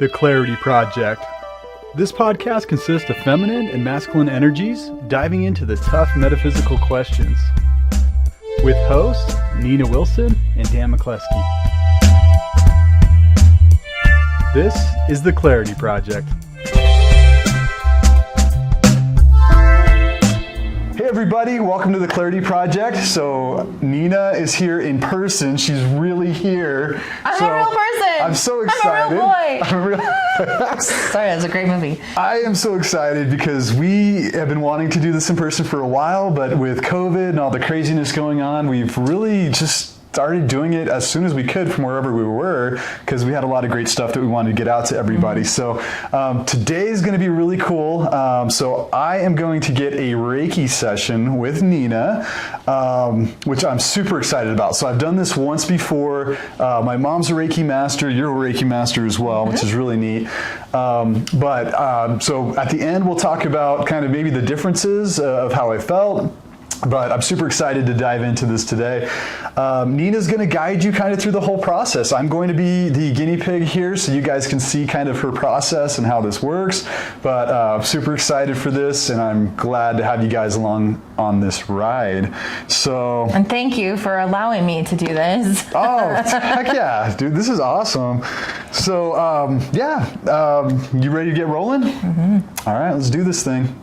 The Clarity Project. This podcast consists of feminine and masculine energies diving into the tough metaphysical questions. With hosts Nina Wilson and Dan McCleskey. This is The Clarity Project. Hey everybody, welcome to The Clarity Project. So Nina is here in person. She's really here. I'm a real person. I'm so excited. I'm a real boy. Sorry, that's a great movie. I am so excited because we have been wanting to do this in person for a while, but with COVID and all the craziness going on, we've really just started doing it as soon as we could from wherever we were, because we had a lot of great stuff that we wanted to get out to everybody. So today is going to be really cool. So I am going to get a Reiki session with Nina, which I'm super excited about. So I've done this once before. My mom's a Reiki master. You're a Reiki master as well, which is really neat. So at the end, we'll talk about kind of maybe the differences of how I felt. But I'm super excited to dive into this today. Nina's going to guide you kind of through the whole process. I'm going to be the guinea pig here so you guys can see kind of her process and how this works. But I'm super excited for this, and I'm glad to have you guys along on this ride. So, and thank you for allowing me to do this. Oh, heck yeah, dude, this is awesome. So, you ready to get rolling? Mm-hmm. All right, let's do this thing.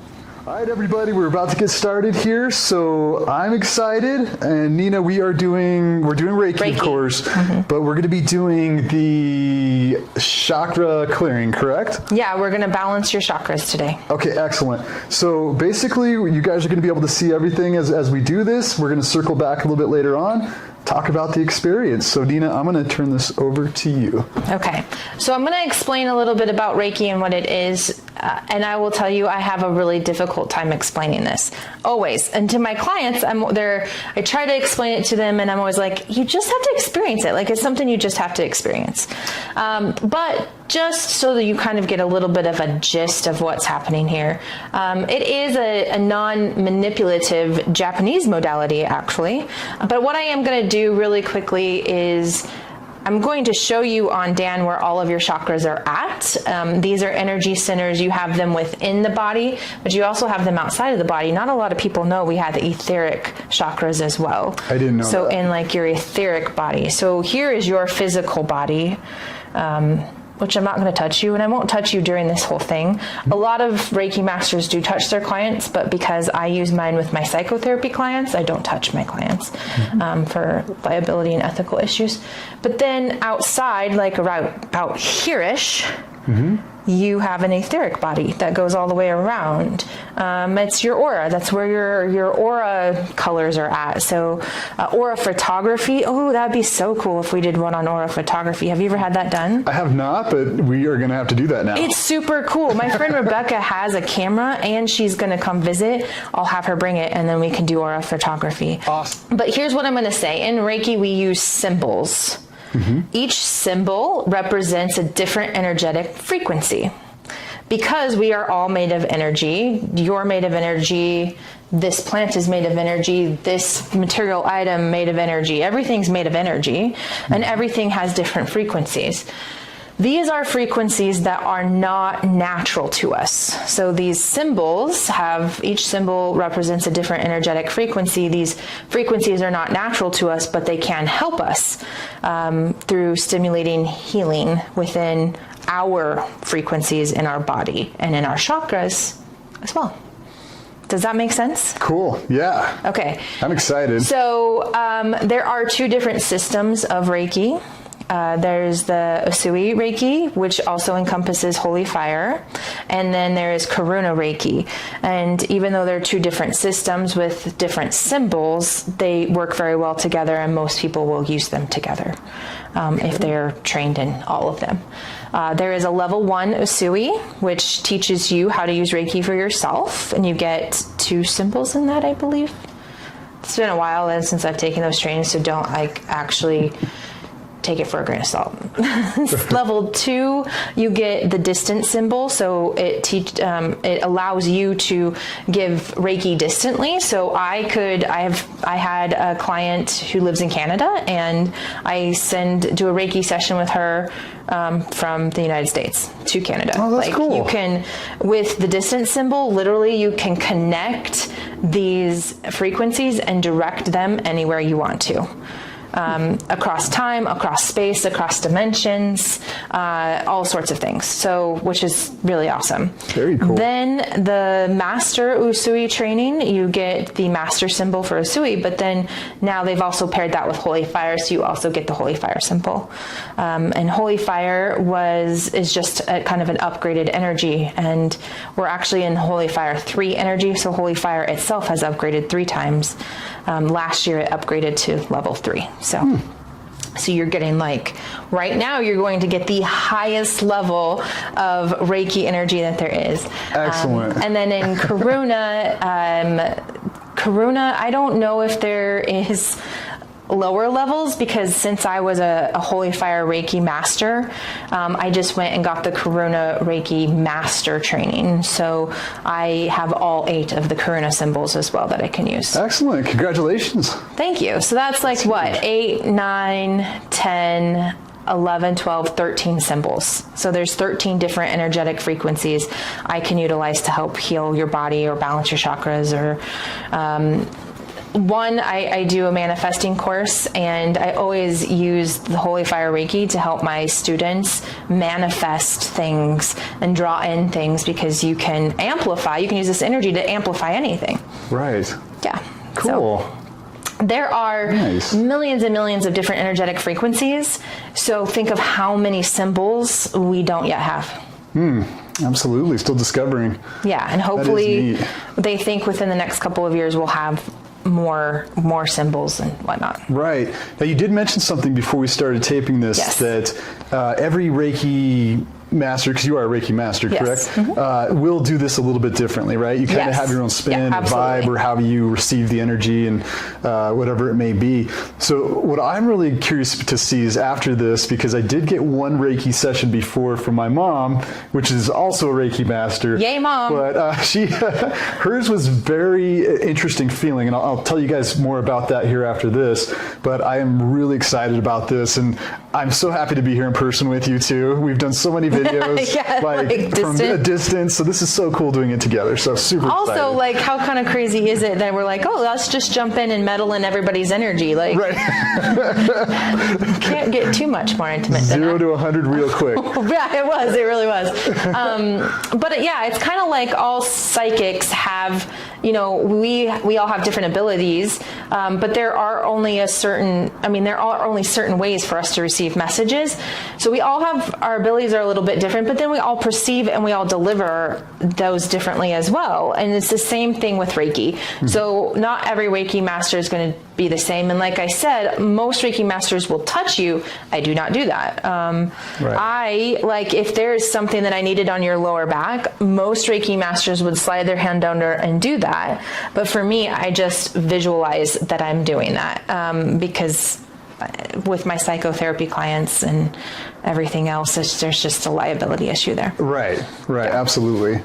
All right, everybody, we're about to get started here. So I'm excited, and Nina, we're doing Reiki, of course, but we're going to be doing the chakra clearing, correct? Yeah, we're going to balance your chakras today. Okay, excellent. So basically, you guys are going to be able to see everything as we do this. We're going to circle back a little bit later on, talk about the experience. So Nina, I'm going to turn this over to you. Okay, so I'm going to explain a little bit about Reiki and what it is, and I will tell you I have a really difficult time explaining this, always. And to my clients, I try to explain it to them, and I'm always like, you just have to experience it. Like, it's something you just have to experience. But just so that you kind of get a little bit of a gist of what's happening here. It is a non-manipulative Japanese modality, actually. But what I am going to do really quickly is I'm going to show you on Dan where all of your chakras are at. These are energy centers. You have them within the body, but you also have them outside of the body. Not a lot of people know we have the etheric chakras as well. I didn't know that. So in like your etheric body. So here is your physical body, which I'm not going to touch you, and I won't touch you during this whole thing. A lot of Reiki masters do touch their clients, but because I use mine with my psychotherapy clients, I don't touch my clients for liability and ethical issues. But then outside, like about here-ish, you have an etheric body that goes all the way around. It's your aura. That's where your aura colors are at. So aura photography. Oh, that'd be so cool if we did one on aura photography. Have you ever had that done? I have not, but we are going to have to do that now. It's super cool. My friend Rebecca has a camera, and she's going to come visit. I'll have her bring it, and then we can do aura photography. Awesome. But here's what I'm going to say. In Reiki, we use symbols. Each symbol represents a different energetic frequency. Because we are all made of energy, you're made of energy, this plant is made of energy, this material item made of energy, everything's made of energy, and everything has different frequencies. These are frequencies that are not natural to us. So these symbols each symbol represents a different energetic frequency. These frequencies are not natural to us, but they can help us through stimulating healing within our frequencies in our body and in our chakras as well. Does that make sense? Cool. Yeah. Okay. I'm excited. So there are two different systems of Reiki. There's the Usui Reiki, which also encompasses holy fire, and then there is Karuna Reiki. And even though they're two different systems with different symbols, they work very well together, and most people will use them together if they're trained in all of them. There is a level 1 Usui, which teaches you how to use Reiki for yourself, and you get 2 symbols in that, I believe. It's been a while since I've taken those trainings, so don't actually take it for a grain of salt. Level 2, you get the distance symbol. So it allows you to give Reiki distantly. So I had a client who lives in Canada, and I do a Reiki session with her from the United States to Canada. Oh, that's cool. You can, with the distance symbol, literally you can connect these frequencies and direct them anywhere you want to. Across time, across space, across dimensions, all sorts of things. So, which is really awesome. Very cool. Then the Master Usui training, you get the Master symbol for Usui, but then now they've also paired that with Holy Fire, so you also get the Holy Fire symbol. And Holy Fire is just a kind of an upgraded energy, and we're actually in Holy Fire 3 energy, so Holy Fire itself has upgraded 3 times. Last year it upgraded to level 3. So you're getting right now you're going to get the highest level of Reiki energy that there is. Excellent. And then in Karuna, I don't know if there is lower levels, because since I was a Holy Fire Reiki master, I just went and got the Karuna Reiki master training. So I have all 8 of the Karuna symbols as well that I can use. Excellent. Congratulations. Thank you. So that's 8, 9, 10, 11, 12, 13 symbols. So there's 13 different energetic frequencies I can utilize to help heal your body or balance your chakras, or I do a manifesting course, and I always use the Holy Fire Reiki to help my students manifest things and draw in things, because you can use this energy to amplify anything. Right. Yeah. Cool. So there are millions and millions of different energetic frequencies. So think of how many symbols we don't yet have. Absolutely. Still discovering. Yeah. And hopefully they think within the next couple of years we'll have more symbols and whatnot. Right. Now, you did mention something before we started taping this, that every Reiki master, because you are a Reiki master, correct? Will do this a little bit differently, right? You kind of have your own spin or vibe, or how you receive the energy, and whatever it may be. So what I'm really curious to see is after this, because I did get one Reiki session before from my mom, which is also a Reiki master. Yay, Mom! But hers was very interesting feeling, and I'll tell you guys more about that here after this. But I am really excited about this, and I'm so happy to be here in person with you too. We've done so many videos from a distance, so this is so cool doing it together. So super excited. Also, how kind of crazy is it that we're let's just jump in and meddle in everybody's energy? Can't get too much more intimate. 0 to 100 real quick. Yeah, it really was. But it's kind of like all psychics have. We all have different abilities, but there are only certain ways for us to receive messages. So we all have, our abilities are a little bit different, but then we all perceive and we all deliver those differently as well. And it's the same thing with Reiki. So not every Reiki master is going to be the same. And like I said, most Reiki masters will touch you. I do not do that. If there is something that I needed on your lower back, most Reiki masters would slide their hand down there and do that. But for me, I just visualize that I'm doing that, because with my psychotherapy clients and everything else, there's just a liability issue there. Right, absolutely.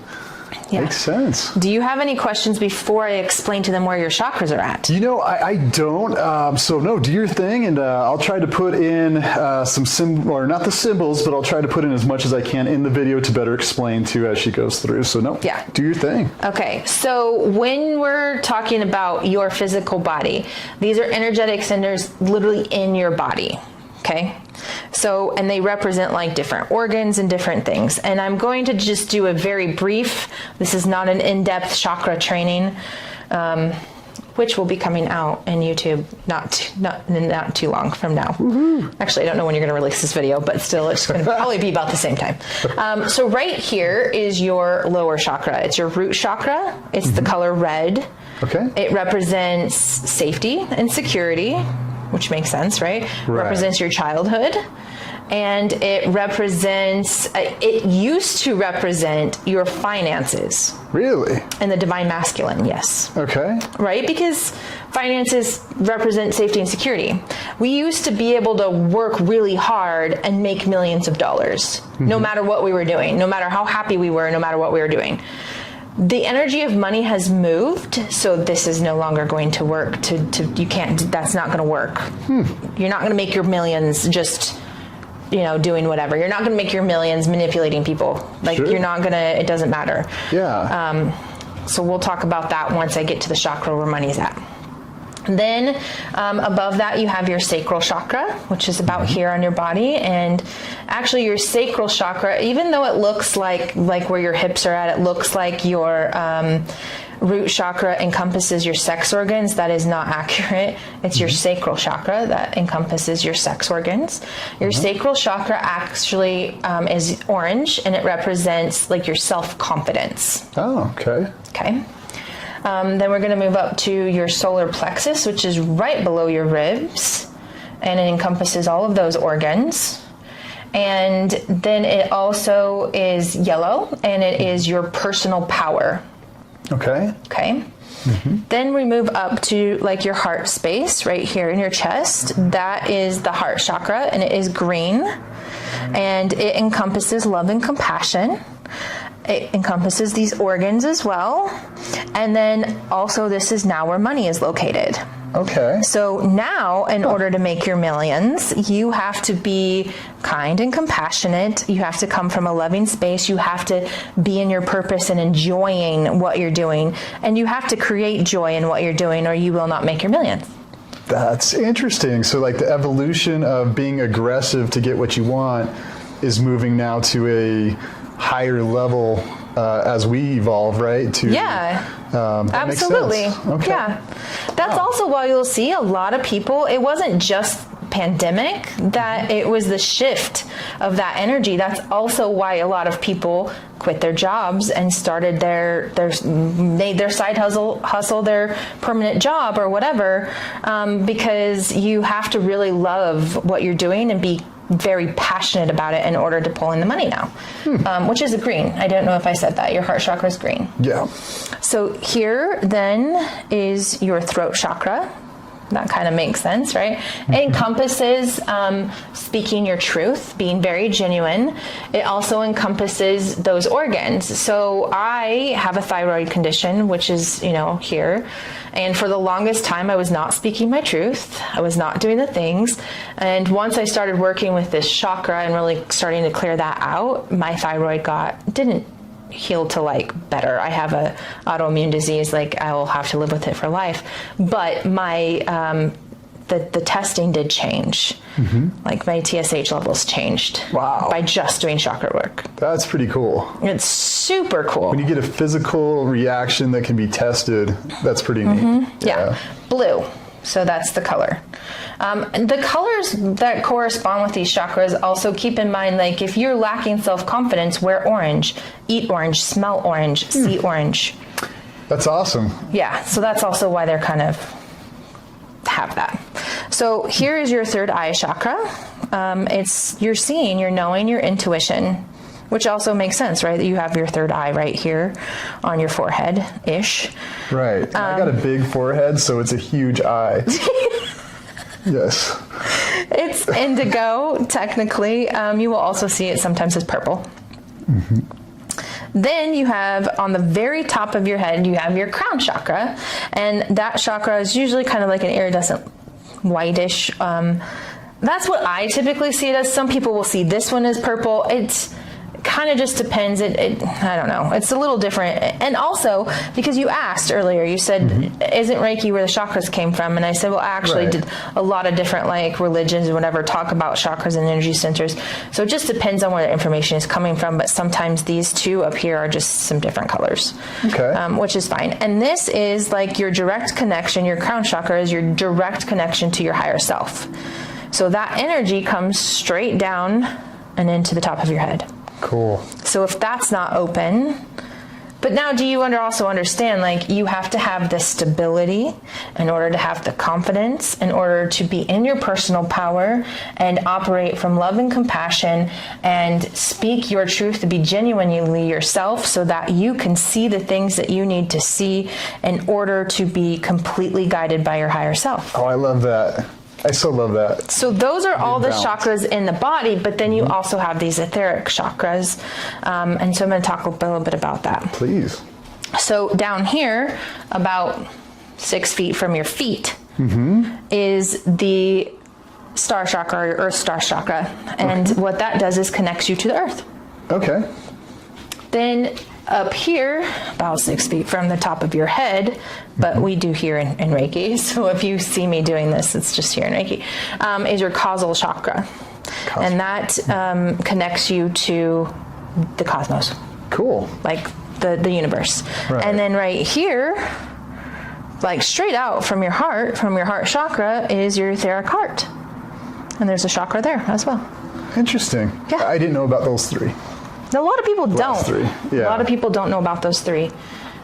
Yeah. Makes sense. Do you have any questions before I explain to them where your chakras are at? I don't. So no, do your thing, and I'll try to put in or not the symbols, but I'll try to put in as much as I can in the video to better explain to as she goes through. So do your thing. Okay. So when we're talking about your physical body, these are energetic centers literally in your body. Okay. So, and they represent different organs and different things. And I'm going to just do a very brief, this is not an in-depth chakra training, which will be coming out in YouTube not too long from now. Woo-hoo. Actually, I don't know when you're going to release this video, but still it's going to probably be about the same time. So right here is your lower chakra. It's your root chakra. It's the color red. Okay. It represents safety and security, which makes sense, right? Represents your childhood. and it represents, it used to represent your finances. Really? And the divine masculine, yes. Okay. Right? Because finances represent safety and security. We used to be able to work really hard and make millions of dollars, no matter what we were doing, no matter how happy we were, no matter what we were doing. The energy of money has moved, so this is no longer going to work. You can't, that's not going to work. You're not going to make your millions just, doing whatever. You're not going to make your millions manipulating people. Like, Sure. you're not going to, it doesn't matter. Yeah. So we'll talk about that once I get to the chakra where money's at. Then above that you have your sacral chakra, which is about here on your body. And actually your sacral chakra, even though it looks like where your hips are at, it looks like your root chakra encompasses your sex organs. That is not accurate. It's your sacral chakra that encompasses your sex organs. Your sacral chakra actually is orange, and it represents like your self-confidence. Oh, okay. Okay. Then we're going to move up to your solar plexus, which is right below your ribs, and it encompasses all of those organs. And then it also is yellow, and it is your personal power. Okay. Okay. Then we move up to like your heart space right here in your chest. That is the heart chakra, and it is green, and it encompasses love and compassion. It encompasses these organs as well. And then also this is now where money is located. Okay. So now, in order to make your millions, you have to be kind and compassionate. You have to come from a loving space. You have to be in your purpose and enjoying what you're doing. And you have to create joy in what you're doing, or you will not make your millions. That's interesting. So like the evolution of being aggressive to get what you want is moving now to a higher level as we evolve, right? That absolutely. Makes sense. Okay. Yeah. That's also why you'll see a lot of people, it wasn't just pandemic that it was the shift of that energy. That's also why a lot of people quit their jobs and started their side hustle, their permanent job or whatever, because you have to really love what you're doing and be very passionate about it in order to pull in the money now, which is a green. I don't know if I said that. Your heart chakra is green. Yeah. So here then is your throat chakra. That kind of makes sense, right? It encompasses speaking your truth, being very genuine. It also encompasses those organs. So I have a thyroid condition, which is, here. And for the longest time, I was not speaking my truth. I was not doing the things. And once I started working with this chakra and really starting to clear that out, my thyroid didn't heal to better. I have a autoimmune disease, I will have to live with it for life. But my the testing did change. Like my TSH levels changed. Wow. By just doing chakra work. That's pretty cool. It's super cool. When you get a physical reaction that can be tested, that's pretty neat. Yeah. Blue. So that's the color. The colors that correspond with these chakras, also keep in mind, if you're lacking self-confidence, wear orange, eat orange, smell orange, see orange. That's awesome. Yeah, so that's also why they're kind of have that. So here is your third eye chakra. It's your seeing, your knowing, your intuition, which also makes sense, right? That you have your third eye right here on your forehead-ish. Right. I got a big forehead, so it's a huge eye. Yes. It's indigo, technically. You will also see it sometimes as purple. Then you have, on the very top of your head, you have your crown chakra. And that chakra is usually kind of like an iridescent whitish. That's what I typically see it as. Some people will see this one as purple. It's kind of just depends. I don't know. It's a little different. And also, because you asked earlier, you said, isn't Reiki where the chakras came from? And I said, well, I actually did a lot of different religions and whatever talk about chakras and energy centers. So it just depends on where the information is coming from. But sometimes these two up here are just some different colors, which is fine. And this is your direct connection. Your crown chakra is your direct connection to your higher self. So that energy comes straight down and into the top of your head. Cool. So if that's not open, But now, do you also understand, like, you have to have the stability in order to have the confidence, in order to be in your personal power and operate from love and compassion and speak your truth, to be genuinely yourself, so that you can see the things that you need to see in order to be completely guided by your higher self. Oh, I love that. I so love that. So those are all the balance. chakras in the body, but then you also have these etheric chakras. And so I'm going to talk a little bit about that. Please. So down here, about 6 feet from your feet, is the star chakra, or earth star chakra. And what that does is connects you to the earth. Okay. Then up here, about 6 feet from the top of your head, but we do here in Reiki, so if you see me doing this, it's just here in Reiki, is your causal chakra. And that connects you to the cosmos. Cool. Like the universe. Right. And then right here, like straight out from your heart chakra, is your etheric heart. And there's a chakra there as well. Interesting. Yeah. I didn't know about those three. A lot of people don't. Three. Yeah. A lot of people don't know about those three.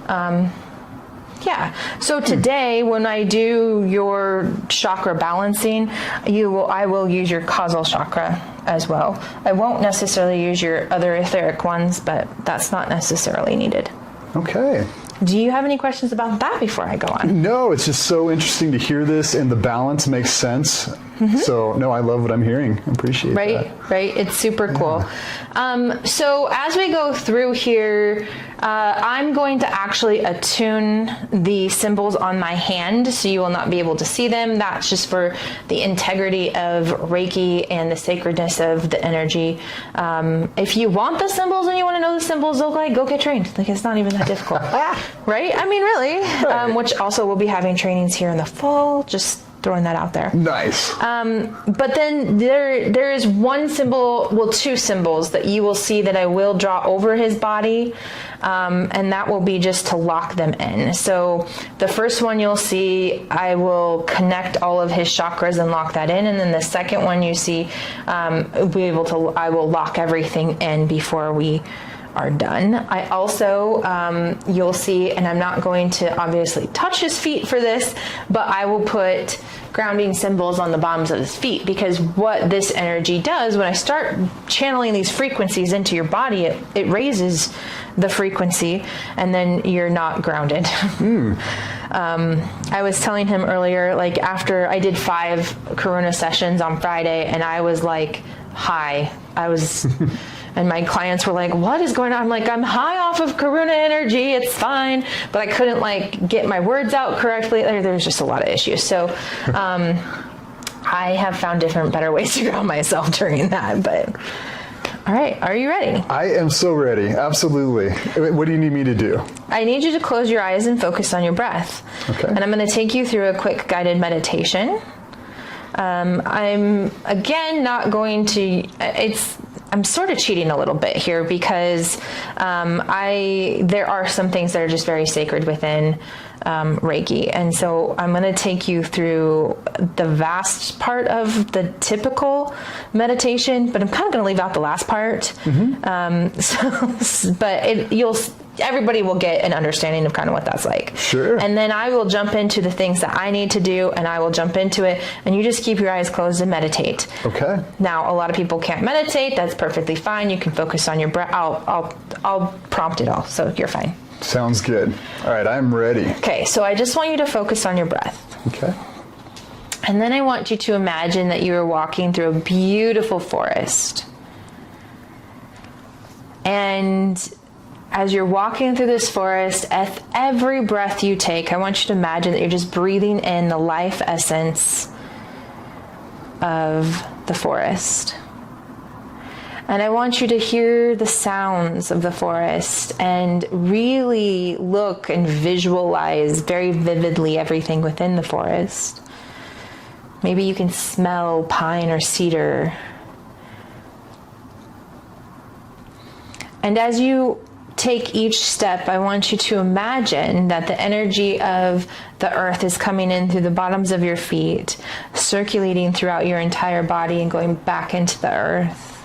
Yeah. So today, when I do your chakra balancing, I will use your causal chakra as well. I won't necessarily use your other etheric ones, but that's not necessarily needed. Okay. Do you have any questions about that before I go on? No, it's just so interesting to hear this, and the balance makes sense. So, no, I love what I'm hearing. I appreciate that. Right. It's super cool. So as we go through here, I'm going to actually attune the symbols on my hand, so you will not be able to see them. That's just for the integrity of Reiki and the sacredness of the energy. If you want the symbols and you want to know the symbols, okay, go get trained. Like, it's not even that difficult. Right? I mean, really. Right. Which also we'll be having trainings here in the fall. Just throwing that out there. Nice. But then there is one symbol, well, two symbols that you will see that I will draw over his body, and that will be just to lock them in. So the first one you'll see, I will connect all of his chakras and lock that in, and then the second one you see, I will lock everything in before we are done. I also, you'll see, and I'm not going to obviously touch his feet for this, but I will put grounding symbols on the bottoms of his feet, because what this energy does, when I start channeling these frequencies into your body, it raises the frequency, and then you're not grounded. I was telling him earlier, like, after I did 5 Karuna sessions on Friday, and I was like high. And my clients were like, what is going on? I'm like, I'm high off of Karuna energy. It's fine. But I couldn't, like, get my words out correctly. There's just a lot of issues. So I have found different, better ways to ground myself during that. But all right, are you ready? I am so ready. Absolutely. What do you need me to do? I need you to close your eyes and focus on your breath. Okay. And I'm going to take you through a quick guided meditation. I'm, again, not going to, I'm sort of cheating a little bit here, because there are some things that are just very sacred within Reiki. And so I'm going to take you through the vast part of the typical meditation, but I'm kind of going to leave out the last part. Everybody will get an understanding of kind of what that's like. Sure. And then I will jump into the things that I need to do, and I will jump into it, and you just keep your eyes closed and meditate. Okay. Now, a lot of people can't meditate. That's perfectly fine. You can focus on your breath. I'll prompt it all, so you're fine. Sounds good. All right, I'm ready. Okay, so I just want you to focus on your breath. Okay. And then I want you to imagine that you are walking through a beautiful forest. And as you're walking through this forest, at every breath you take, I want you to imagine that you're just breathing in the life essence of the forest. And I want you to hear the sounds of the forest and really look and visualize very vividly everything within the forest. Maybe you can smell pine or cedar. And as you take each step, I want you to imagine that the energy of the earth is coming in through the bottoms of your feet, circulating throughout your entire body and going back into the earth.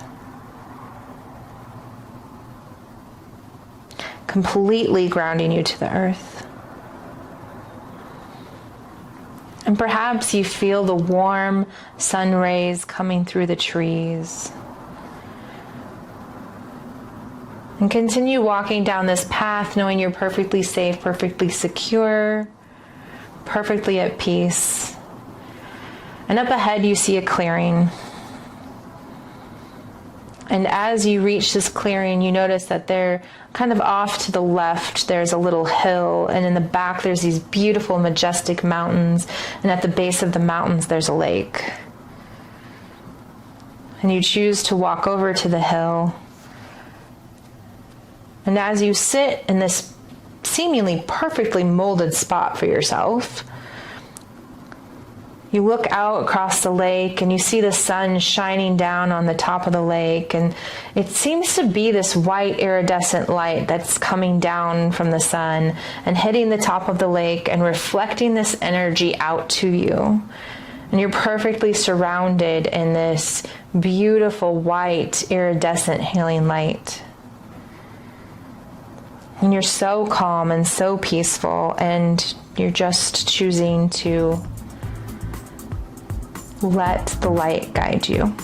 completely grounding you to the earth. And perhaps you feel the warm sun rays coming through the trees. And continue walking down this path knowing you're perfectly safe, perfectly secure, perfectly at peace. And up ahead you see a clearing. And as you reach this clearing, you notice that they're kind of off to the left, there's a little hill, and in the back there's these beautiful, majestic mountains, and at the base of the mountains there's a lake. And you choose to walk over to the hill. And as you sit in this seemingly perfectly molded spot for yourself, you look out across the lake and you see the sun shining down on the top of the lake, and it seems to be this white iridescent light that's coming down from the sun and hitting the top of the lake and reflecting this energy out to you. And you're perfectly surrounded in this beautiful white iridescent healing light. And you're so calm and so peaceful, and you're just choosing to let the light guide you.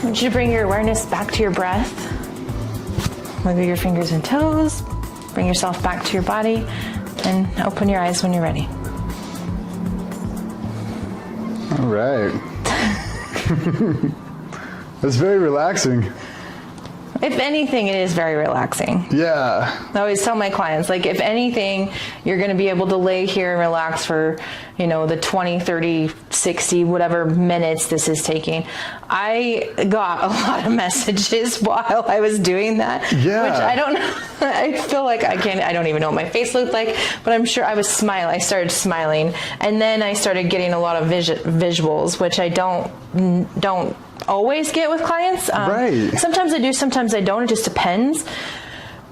want you to bring your awareness back to your breath. Wiggle your fingers and toes. Bring yourself back to your body and open your eyes when you're ready. All right. That's very relaxing. If anything, it is very relaxing. Yeah. I always tell my clients, like, if anything, you're going to be able to lay here and relax for, the 20, 30, 60, whatever minutes this is taking. I got a lot of messages while I was doing that. Yeah. Which I don't know. I feel like I don't even know what my face looked like, but I'm sure I was smiling. I started smiling. And then I started getting a lot of visuals, which I don't always get with clients. Right. Sometimes I do, sometimes I don't. It just depends.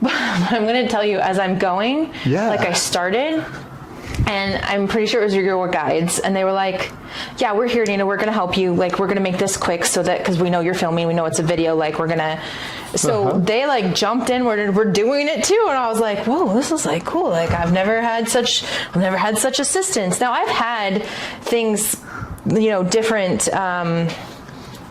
But I'm going to tell you, as I'm going, like I started, and I'm pretty sure it was your guides, and they were like, yeah, we're here, Nina, we're going to help you. Like, we're going to make this quick so that, because we know you're filming, we know it's a video, like, we're going to, so they like jumped in, we're doing it too. And I was like, whoa, this is like cool. Like, I've never had such assistance. Now I've had things, different,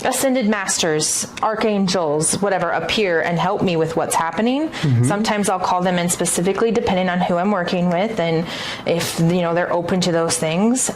ascended masters, archangels, whatever, appear and help me with what's happening. Mm-hmm. Sometimes I'll call them in specifically depending on who I'm working with and if, they're open to those things.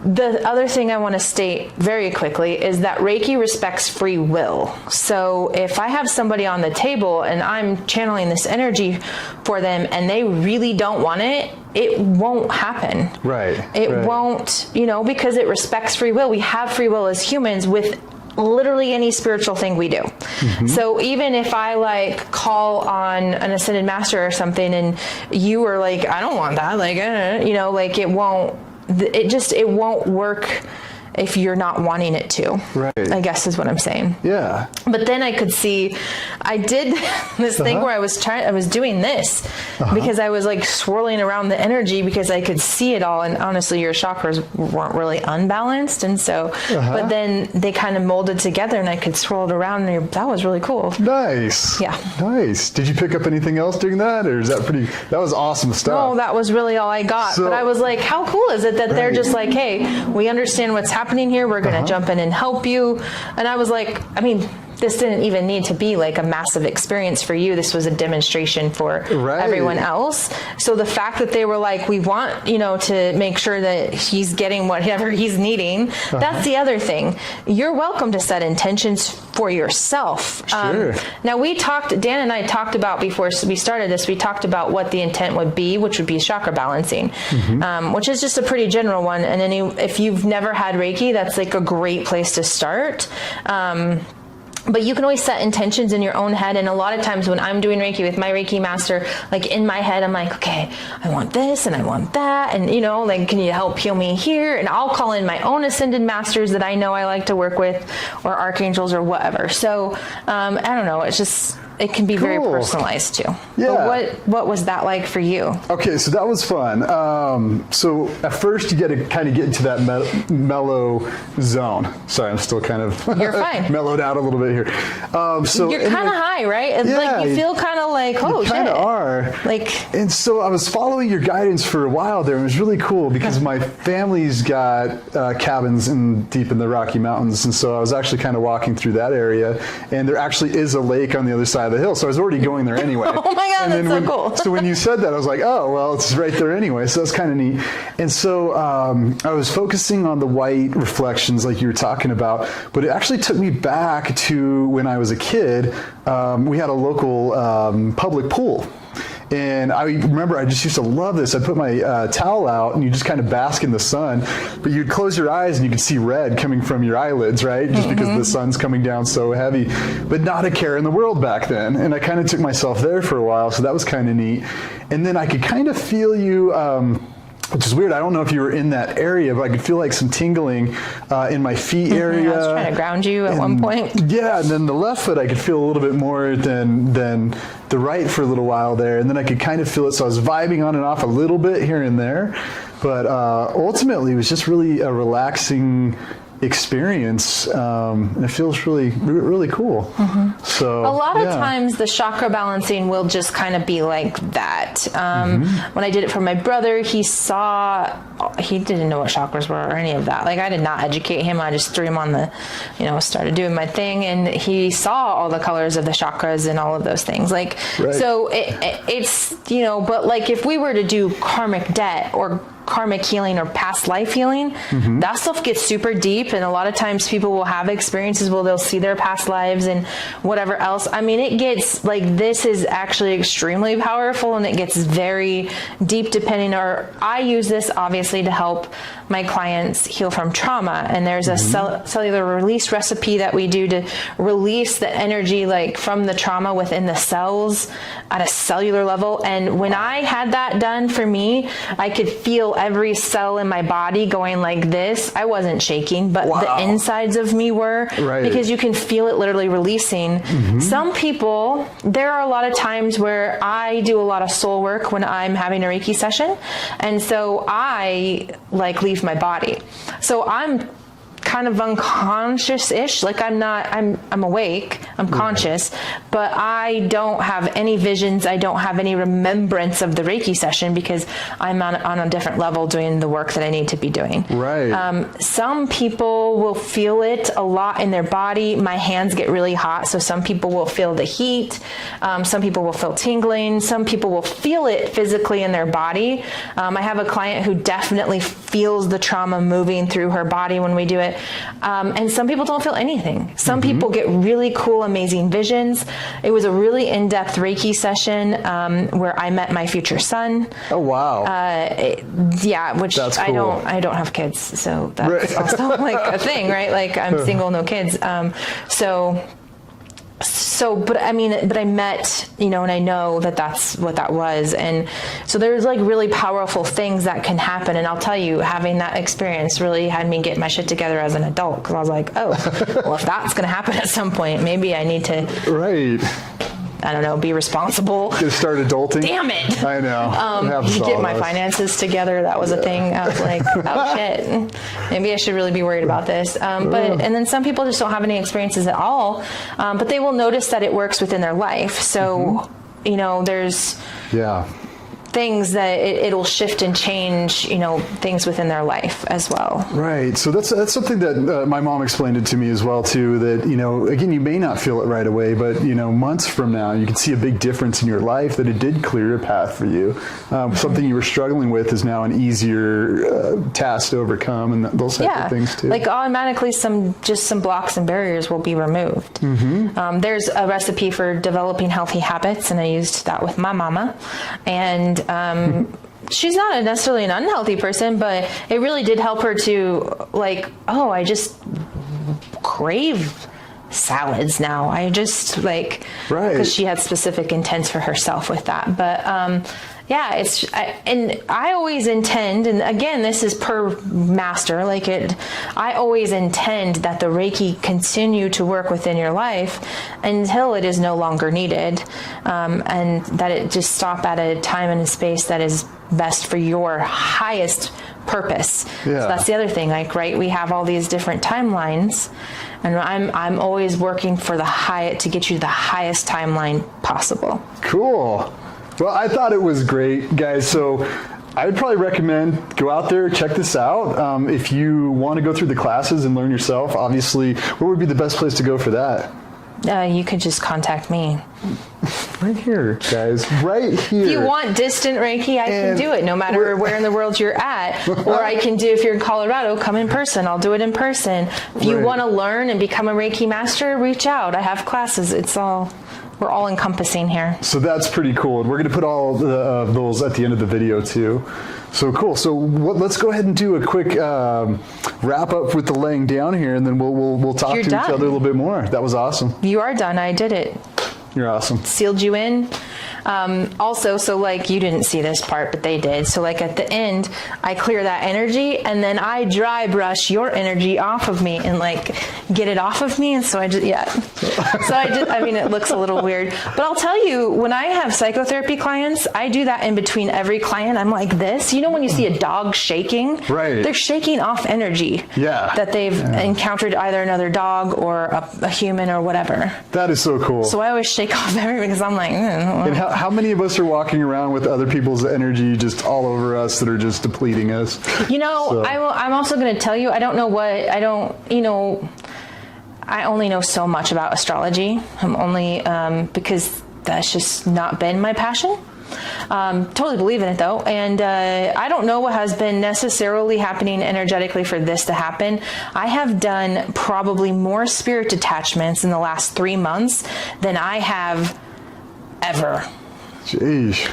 The other thing I want to state very quickly is that Reiki respects free will. So if I have somebody on the table and I'm channeling this energy for them and they really don't want it, it won't happen. Right. It won't, because it respects free will. We have free will as humans with literally any spiritual thing we do. Mm-hmm. So even if I call on an ascended master or something and you were like, I don't want that, it won't work if you're not wanting it to. Right. I guess is what I'm saying. Yeah. But then I could see, I did this thing where I was doing this because I was swirling around the energy because I could see it all. And honestly, your chakras weren't really unbalanced. And so, but then they kind of molded together and I could swirl it around and that was really cool. Nice. Yeah. Nice. Did you pick up anything else during that? Or is that that was awesome stuff? No, that was really all I got. But I was like, how cool is it that they're just like, hey, we understand what's happening here. We're going to jump in and help you. And I was like, this didn't even need to be a massive experience for you. This was a demonstration for everyone else. So the fact that they were like, we want, to make sure that he's getting whatever he's needing. That's the other thing. You're welcome to set intentions for yourself. Sure. Now Dan and I talked about before we started this, we talked about what the intent would be, which would be chakra balancing, which is just a pretty general one. And then if you've never had Reiki, that's a great place to start. But you can always set intentions in your own head. And a lot of times when I'm doing Reiki with my Reiki master, in my head, I'm like, okay, I want this and I want that. And, can you help heal me here? And I'll call in my own ascended masters that I know I like to work with or archangels or whatever. So, I don't know. It's just, it can be very personalized too. Yeah. But what was that like for you? Okay, so that was fun. So at first you got to kind of get into that mellow zone. Sorry, I'm still kind of You're fine. mellowed out a little bit here. So you're kind of high, right? Yeah, you feel kind of oh you shit. kind of are. And so I was following your guidance for a while there. It was really cool because my family's got cabins deep in the Rocky Mountains, and so I was actually kind of walking through that area, and there actually is a lake on the other side of the hill, so I was already going there anyway. Oh my God, that's so cool. So when you said that, I was like, oh, well, it's right there anyway, so that's kind of neat. And so I was focusing on the white reflections like you were talking about, but it actually took me back to when I was a kid. We had a local public pool. And I remember I just used to love this. I'd put my towel out and you just kind of bask in the sun, but you'd close your eyes and you could see red coming from your eyelids, right? Just because the sun's coming down so heavy, but not a care in the world back then. And I kind of took myself there for a while, so that was kind of neat. And then I could kind of feel you, which is weird. I don't know if you were in that area, but I could feel some tingling in my feet area. I was trying to ground you at one point. Yeah, and then the left foot I could feel a little bit more than the right for a little while there, and then I could kind of feel it. So I was vibing on and off a little bit here and there, but ultimately it was just really a relaxing experience, and it feels really, really cool. So a lot of times the chakra balancing will just kind of be like that. When I did it for my brother, he didn't know what chakras were or any of that. Like, I did not educate him. I just threw him on the, started doing my thing, and he saw all the colors of the chakras and all of those things. Like, so it's, but like if we were to do karmic debt or karmic healing or past life healing, that stuff gets super deep, and a lot of times people will have experiences where they'll see their past lives and whatever else. I mean, it gets like, this is actually extremely powerful, and it gets very deep depending, or I use this obviously to help my clients heal from trauma, and there's a cellular release recipe that we do to release the energy like from the trauma within the cells at a cellular level. And when I had that done for me, I could feel every cell in my body going like this. I wasn't shaking, but the insides of me were, because you can feel it literally releasing. Some people, there are a lot of times where I do a lot of soul work when I'm having a Reiki session, and so I like leave my body. So I'm kind of unconscious-ish, like I'm awake, I'm conscious, but I don't have any visions, I don't have any remembrance of the Reiki session, because I'm on a different level doing the work that I need to be doing. Some people will feel it a lot in their body. My hands get really hot, so some people will feel the heat, some people will feel tingling, some people will feel it physically in their body. I have a client who definitely feels the trauma moving through her body when we do it. And some people don't feel anything. Some people get really cool, amazing visions. It was a really in-depth Reiki session where I met my future son. Oh, wow. Which that's cool. I don't have kids, so that's also like a thing, right? Like, I'm single, no kids. But I met, and I know that that's what that was. And so there's like really powerful things that can happen. And I'll tell you, having that experience really had me get my shit together as an adult. Cause I was like, well, if that's going to happen at some point, maybe I need to, I don't know, be responsible. Just start adulting. Damn it. I know. Get my finances together. That was a thing. I was like, oh shit, maybe I should really be worried about this. And then some people just don't have any experiences at all, but they will notice that it works within their life. So, there's things that it'll shift and change, things within their life as well. Right. So that's something that my mom explained it to me as well too, that, again, you may not feel it right away, but, months from now, you can see a big difference in your life, that it did clear a path for you. Something you were struggling with is now an easier task to overcome, and those type of things too. Like automatically some blocks and barriers will be removed. There's a recipe for developing healthy habits, and I used that with my mama. And she's not necessarily an unhealthy person, but it really did help her to I just crave salads now. I just because she had specific intents for herself with that. But I always intend, and again, this is per master, I always intend that the Reiki continue to work within your life until it is no longer needed, and that it just stop at a time and a space that is best for your highest purpose. So that's the other thing, we have all these different timelines, and I'm always working for to get you the highest timeline possible. Cool. Well, I thought it was great, guys. So I would probably recommend go out there, check this out. If you want to go through the classes and learn yourself, obviously, where would be the best place to go for that? You could just contact me. Right here, guys. Right here. If you want distant Reiki, I can do it no matter where in the world you're at. Or I can do, if you're in Colorado, come in person. I'll do it in person. If you want to learn and become a Reiki master, reach out. I have classes. We're all encompassing here. So that's pretty cool. And we're going to put all those at the end of the video too. So cool. So let's go ahead and do a quick wrap up with the laying down here, and then we'll talk to each other a little bit more. That was awesome. You are done. I did it. You're awesome. Sealed you in. Also, so like you didn't see this part, but they did. So like at the end, I clear that energy and then I dry brush your energy off of me and like get it off of me. And so I just, I mean, it looks a little weird, but I'll tell you, when I have psychotherapy clients, I do that in between every client. I'm like this, you know, when you see a dog shaking, right? They're shaking off energy that they've encountered either another dog or a human or whatever. That is so cool. So I always shake off everything because I'm like, And how many of us are walking around with other people's energy just all over us that are just depleting us? You know, I'm also going to tell you, I only know so much about astrology. I'm only, because that's just not been my passion. Totally believe in it though. And I don't know what has been necessarily happening energetically for this to happen. I have done probably more spirit detachments in the last 3 months than I have ever. Jeez.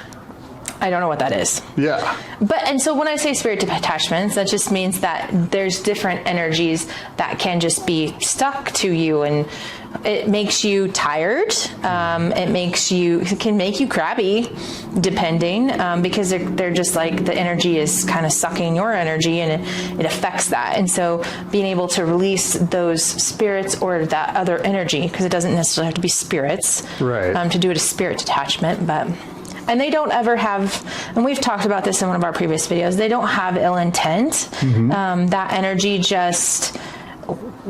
I don't know what that is. Yeah. And so when I say spirit detachments, that just means that there's different energies that can just be stuck to you, and it makes you tired. It can make you crabby, depending, because they're just like the energy is kind of sucking your energy, and it affects that. And so being able to release those spirits or that other energy, because it doesn't necessarily have to be spirits, right? To do it a spirit detachment, and they don't ever have, and we've talked about this in one of our previous videos, they don't have ill intent. Mm-hmm. That energy just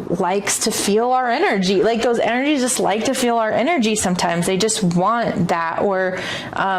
likes to feel our energy. Like those energies just like to feel our energy sometimes. They just want that. Or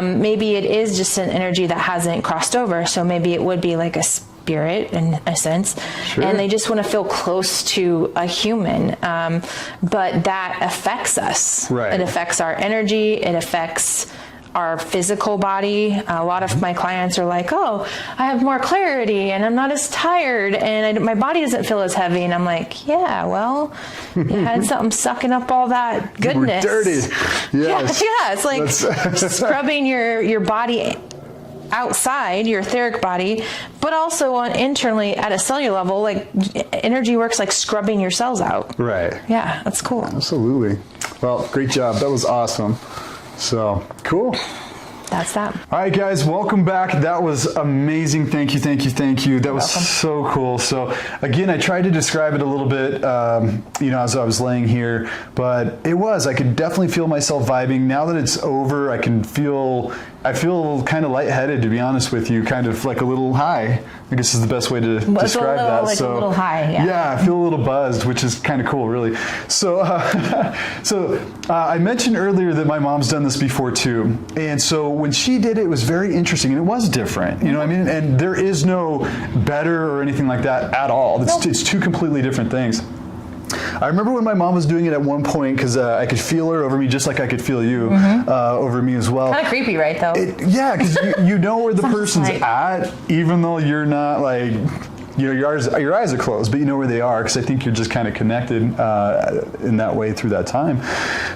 maybe it is just an energy that hasn't crossed over. So maybe it would be like a spirit in a sense. Sure. And they just want to feel close to a human. But that affects us. Right. It affects our energy. It affects our physical body. A lot of my clients are like, oh, I have more clarity and I'm not as tired and my body doesn't feel as heavy. And I'm like, yeah, well, you had something sucking up all that goodness. We're dirty. Yes. Yeah. It's like scrubbing your body outside, your etheric body, but also internally at a cellular level, like energy works like scrubbing your cells out. Right. Yeah, that's cool. Absolutely. Well, great job. That was awesome. So, cool. That's that. All right, guys, welcome back. That was amazing. Thank you. That was so cool. So, again, I tried to describe it a little bit, as I was laying here, but I could definitely feel myself vibing. Now that it's over, I feel kind of lightheaded, to be honest with you, kind of like a little high. I guess is the best way to describe that. Like a little high, yeah. Yeah, I feel a little buzzed, which is kind of cool, really. So, I mentioned earlier that my mom's done this before too, and so when she did it, it was very interesting, and it was different. You know what I mean? And there is no better or anything like that at all. It's two completely different things. I remember when my mom was doing it at one point because I could feel her over me just like I could feel you over me as well. Kind of creepy, right, though? Yeah, because you know where the person's at, even though you're not like, your eyes are closed, but you know where they are because I think you're just kind of connected in that way through that time.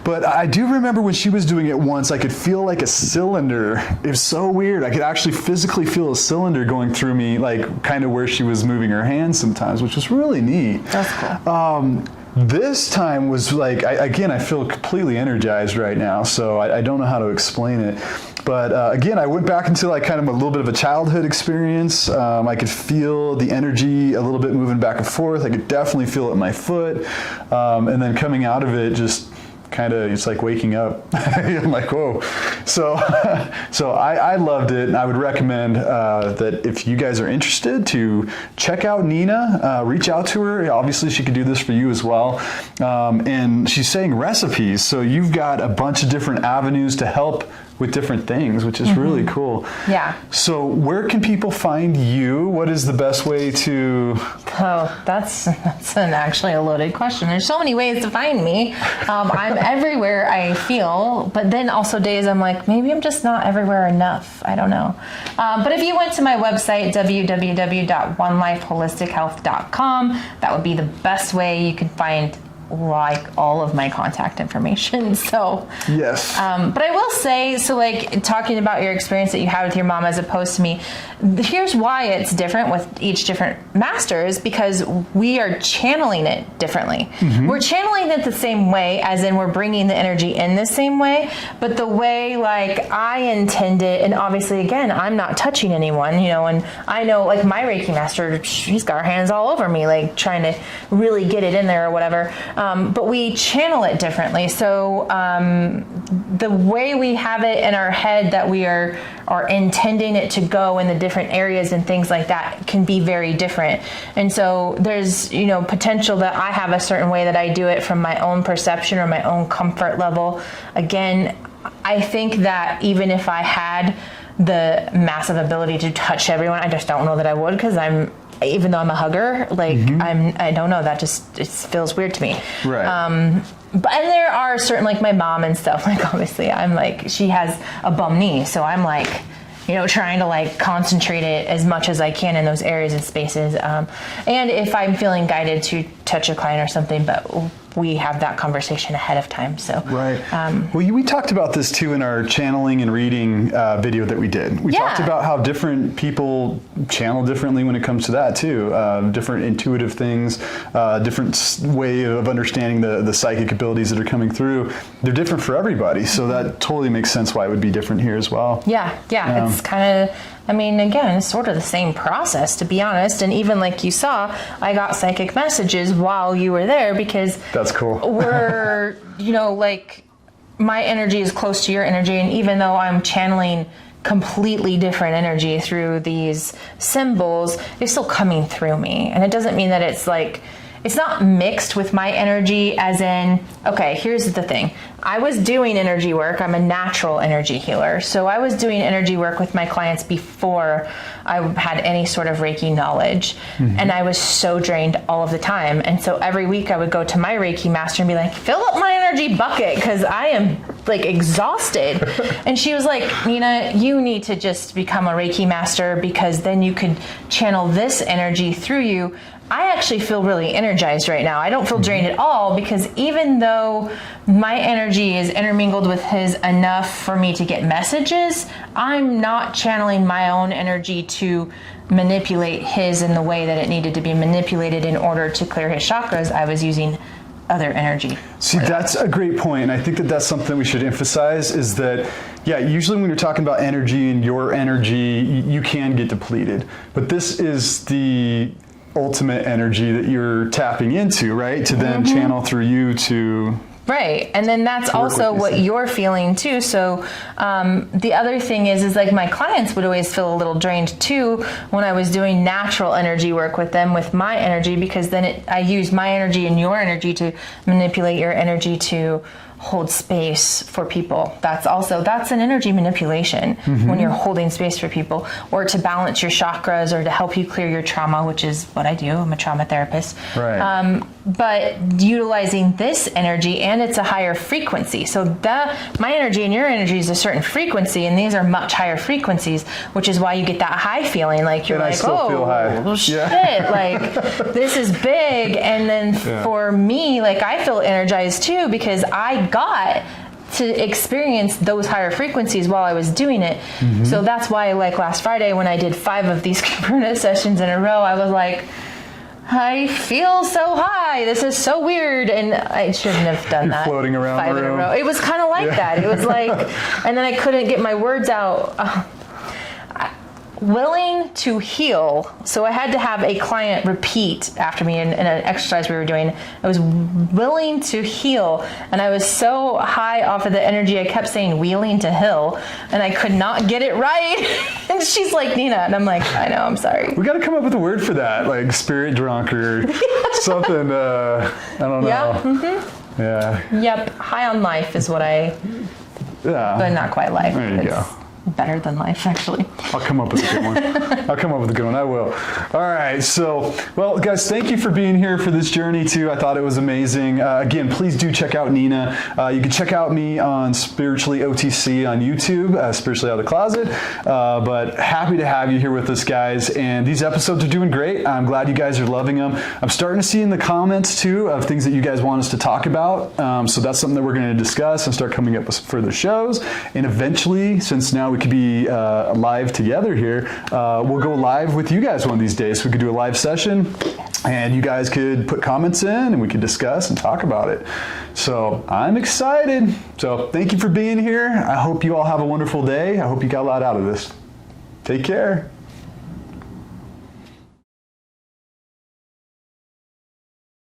But I do remember when she was doing it once, I could feel like a cylinder. It was so weird. I could actually physically feel a cylinder going through me, like kind of where she was moving her hands sometimes, which was really neat. That's cool. This time was like, I feel completely energized right now, so I don't know how to explain it. But again, I went back into like kind of a little bit of a childhood experience. I could feel the energy a little bit moving back and forth. I could definitely feel it in my foot. And then coming out of it, just kind of, it's like waking up. I'm like, whoa. So I loved it, and I would recommend that if you guys are interested to check out Nina, reach out to her. Obviously, she could do this for you as well. And she's saying recipes, so you've got a bunch of different avenues to help with different things, which is really cool. Yeah. So where can people find you? What is the best way to... Oh, that's actually a loaded question. There's so many ways to find me. I'm everywhere, I feel, but then also days I'm like, maybe I'm just not everywhere enough. I don't know. But if you went to my website, www.onelifeholistichealth.com, that would be the best way you could find like all of my contact information. So, yes. But I will say, so like talking about your experience that you had with your mom as opposed to me, here's why it's different with each different master is because we are channeling it differently. We're channeling it the same way, as in we're bringing the energy in the same way, but the way like I intend it, and obviously again, I'm not touching anyone, you know, and I know like my Reiki master, she's got her hands all over me, like trying to really get it in there or whatever. But we channel it differently. So the way we have it in our head that we are intending it to go in the different areas and things like that can be very different. And so there's, you know, potential that I have a certain way that I do it from my own perception or my own comfort level. Again, I think that even if I had the massive ability to touch everyone, I just don't know that I would, because even though I'm a hugger, like I don't know, that just, it feels weird to me. Right. But and there are certain, like my mom and stuff, like obviously I'm like, she has a bum knee, so I'm like, you know, trying to like concentrate it as much as I can in those areas and spaces. And if I'm feeling guided to touch a client or something, but we have that conversation ahead of time. So right. Well, we talked about this too in our channeling and reading video that we did. We talked about how different people channel differently when it comes to that too. Different intuitive things, different way of understanding the psychic abilities that are coming through. They're different for everybody. So that totally makes sense why it would be different here as well. Yeah. It's kind of, I mean, again, it's sort of the same process, to be honest. And even like you saw, I got psychic messages while you were there, because that's cool. We're, you know, like my energy is close to your energy. And even though I'm channeling completely different energy through these symbols, it's still coming through me. And it doesn't mean that it's like, it's not mixed with my energy, as in, okay, here's the thing. I was doing energy work. I'm a natural energy healer. So I was doing energy work with my clients before I had any sort of Reiki knowledge. And I was so drained all of the time. And so every week I would go to my Reiki master and be like, fill up my energy bucket, because I am like exhausted. And she was like, Nina, you need to just become a Reiki master, because then you could channel this energy through you. I actually feel really energized right now. I don't feel drained at all, because even though my energy is intermingled with his enough for me to get messages, I'm not channeling my own energy to manipulate his in the way that it needed to be manipulated in order to clear his chakras. I was using other energy. See, that's a great point. And I think that that's something we should emphasize, is that, yeah, usually when you're talking about energy and your energy, you can get depleted. But this is the ultimate energy that you're tapping into, right? To then channel through you to... Right. And then that's also what you're feeling too. So the other thing is like my clients would always feel a little drained too when I was doing natural energy work with them with my energy, because then I use my energy and your energy to manipulate your energy to hold space for people. That's an energy manipulation when you're holding space for people, or to balance your chakras, or to help you clear your trauma, which is what I do. I'm a trauma therapist. Right. But utilizing this energy, and it's a higher frequency. So my energy and your energy is a certain frequency, and these are much higher frequencies, which is why you get that high feeling, like you're and like, well, shit, like this is big. And then for me, like I feel energized too, because I got to experience those higher frequencies while I was doing it. So that's why, like last Friday when I did 5 of these Kapurna sessions in a row, I was like, I feel so high. This is so weird. And I shouldn't have done that. Floating around 5 the in a room. row. It was kind of like that. It was like, and then I couldn't get my words out. Willing to heal. So I had to have a client repeat after me in an exercise we were doing. I was willing to heal. And I was so high off of the energy, I kept saying wheeling to hill, and I could not get it right. And she's like, Nina. And I'm like, I know, I'm sorry. We got to come up with a word for that, like spirit drunk or something. I don't know. Yeah. Yeah. Yep. High on life is what but not quite life. There you go. better than life, actually. I'll come up with a good one. I will. All right. So, well, guys, thank you for being here for this journey too. I thought it was amazing. Again, please do check out Nina. You can check out me on Spiritually OTC on YouTube, Spiritually Out of the Closet. But happy to have you here with us, guys. And these episodes are doing great. I'm glad you guys are loving them. I'm starting to see in the comments too of things that you guys want us to talk about. So that's something that we're going to discuss and start coming up with further shows. And eventually, since now we could be live together here, we'll go live with you guys one of these days. So we could do a live session and you guys could put comments in and we could discuss and talk about it. So I'm excited. So thank you for being here. I hope you all have a wonderful day. I hope you got a lot out of this. Take care.